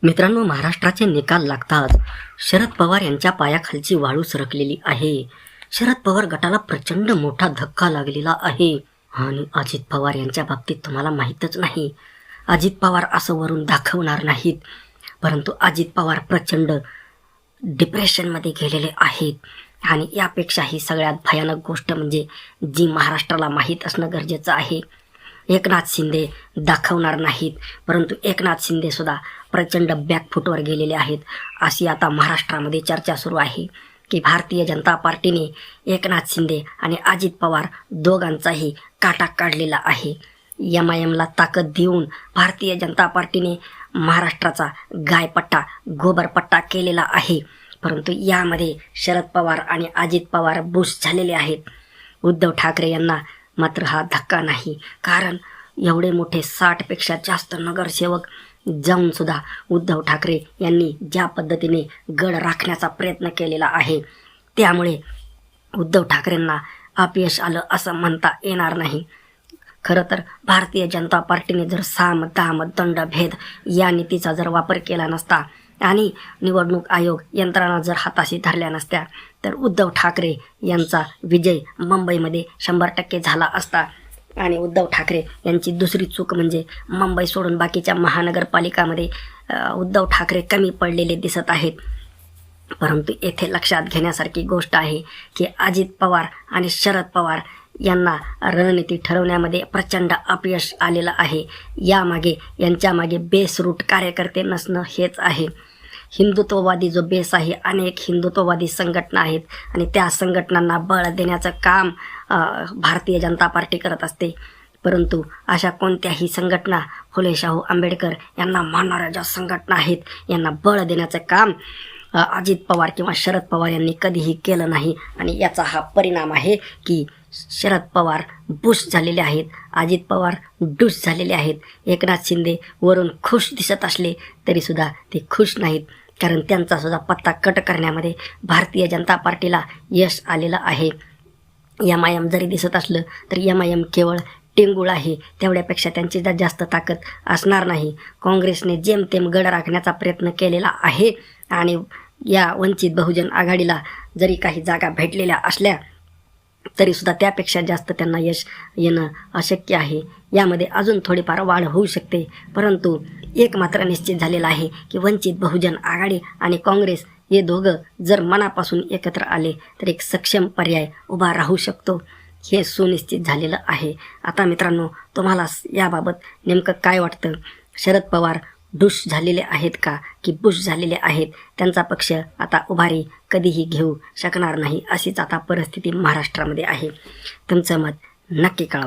मित्रांनो, महाराष्ट्राचे निकाल लागताच शरद पवार यांच्या पायाखालची वाळू सरकलेली आहे. शरद पवार गटाला प्रचंड मोठा धक्का लागलेला आहे. आणि अजित पवार यांच्या बाबतीत तुम्हाला माहीतच नाही, अजित पवार असं वरून दाखवणार नाहीत, परंतु अजित पवार प्रचंड डिप्रेशनमध्ये गेलेले आहेत. आणि यापेक्षाही सगळ्यात भयानक गोष्ट म्हणजे जी महाराष्ट्राला माहीत असणं गरजेचं आहे, एकनाथ शिंदे दाखवणार नाहीत, परंतु एकनाथ शिंदे सुद्धा प्रचंड बॅकफुटवर गेलेले आहेत. अशी आता महाराष्ट्रामध्ये चर्चा सुरू आहे की भारतीय जनता पार्टीने एकनाथ शिंदे आणि अजित पवार दोघांचाही काटा काढलेला आहे. MIMला ताकद देऊन भारतीय जनता पार्टीने महाराष्ट्राचा गायपट्टा गोबरपट्टा केलेला आहे. परंतु यामध्ये शरद पवार आणि अजित पवार बुश झालेले आहेत. उद्धव ठाकरे यांना मात्र हा धक्का नाही, कारण एवढे मोठे 60पेक्षा जास्त नगरसेवक जाऊन सुद्धा उद्धव ठाकरे यांनी ज्या पद्धतीने गड राखण्याचा प्रयत्न केलेला आहे, त्यामुळे उद्धव ठाकरेंना अपयश आलं असं म्हणता येणार नाही. खरं तर भारतीय जनता पार्टीने जर साम दाम दंड भेद या नीतीचा जर वापर केला नसता आणि निवडणूक आयोग यंत्रणा जर हाताशी धरल्या नसत्या, तर उद्धव ठाकरे यांचा विजय मुंबईमध्ये 100% झाला असता. आणि उद्धव ठाकरे यांची दुसरी चूक म्हणजे मुंबई सोडून बाकीच्या महानगरपालिकामध्ये उद्धव ठाकरे कमी पडलेले दिसत आहेत. परंतु येथे लक्षात घेण्यासारखी गोष्ट आहे की अजित पवार आणि शरद पवार यांना रणनीती ठरवण्यामध्ये प्रचंड अपयश आलेलं आहे. यांच्यामागे बेस रूट कार्यकर्ते नसणं हेच आहे. हिंदुत्ववादी जो बेस आहे, अनेक हिंदुत्ववादी संघटना आहेत आणि त्या संघटनांना बळ देण्याचं काम भारतीय जनता पार्टी करत असते. परंतु अशा कोणत्याही संघटना, फुले शाहू आंबेडकर यांना मानणाऱ्या ज्या संघटना आहेत, यांना बळ देण्याचं काम अजित पवार किंवा शरद पवार यांनी कधीही केलं नाही. आणि याचा हा परिणाम आहे की शरद पवार बुश झालेले आहेत, अजित पवार डुश झालेले आहेत. एकनाथ शिंदे वरून खुश दिसत असले तरीसुद्धा ते खुश नाहीत, कारण त्यांचा सुद्धा पत्ता कट करण्यामध्ये भारतीय जनता पार्टीला यश आलेलं आहे. MIM जरी दिसत असलं तर MIM केवळ टिंगूळ आहे, तेवढ्यापेक्षा त्यांची जास्त ताकद असणार नाही. काँग्रेसने जेमतेम गड राखण्याचा प्रयत्न केलेला आहे आणि या वंचित बहुजन आघाडीला जरी काही जागा भेटलेल्या असल्या तरीसुद्धा त्यापेक्षा जास्त त्यांना यश येणं अशक्य आहे. यामध्ये अजून थोडीफार वाढ होऊ शकते, परंतु एक मात्र निश्चित झालेलं आहे की वंचित बहुजन आघाडी आणि काँग्रेस हे दोघं जर मनापासून एकत्र आले तर एक सक्षम पर्याय उभा राहू शकतो, हे सुनिश्चित झालेलं आहे. आता मित्रांनो, तुम्हाला याबाबत नेमकं काय वाटतं? शरद पवार डुश झालेले आहेत का की बुश झालेले आहेत? त्यांचा पक्ष आता उभारी कधीही घेऊ शकणार नाही, अशीच आता परिस्थिती महाराष्ट्रामध्ये आहे. तुमचं मत नक्की कळवा.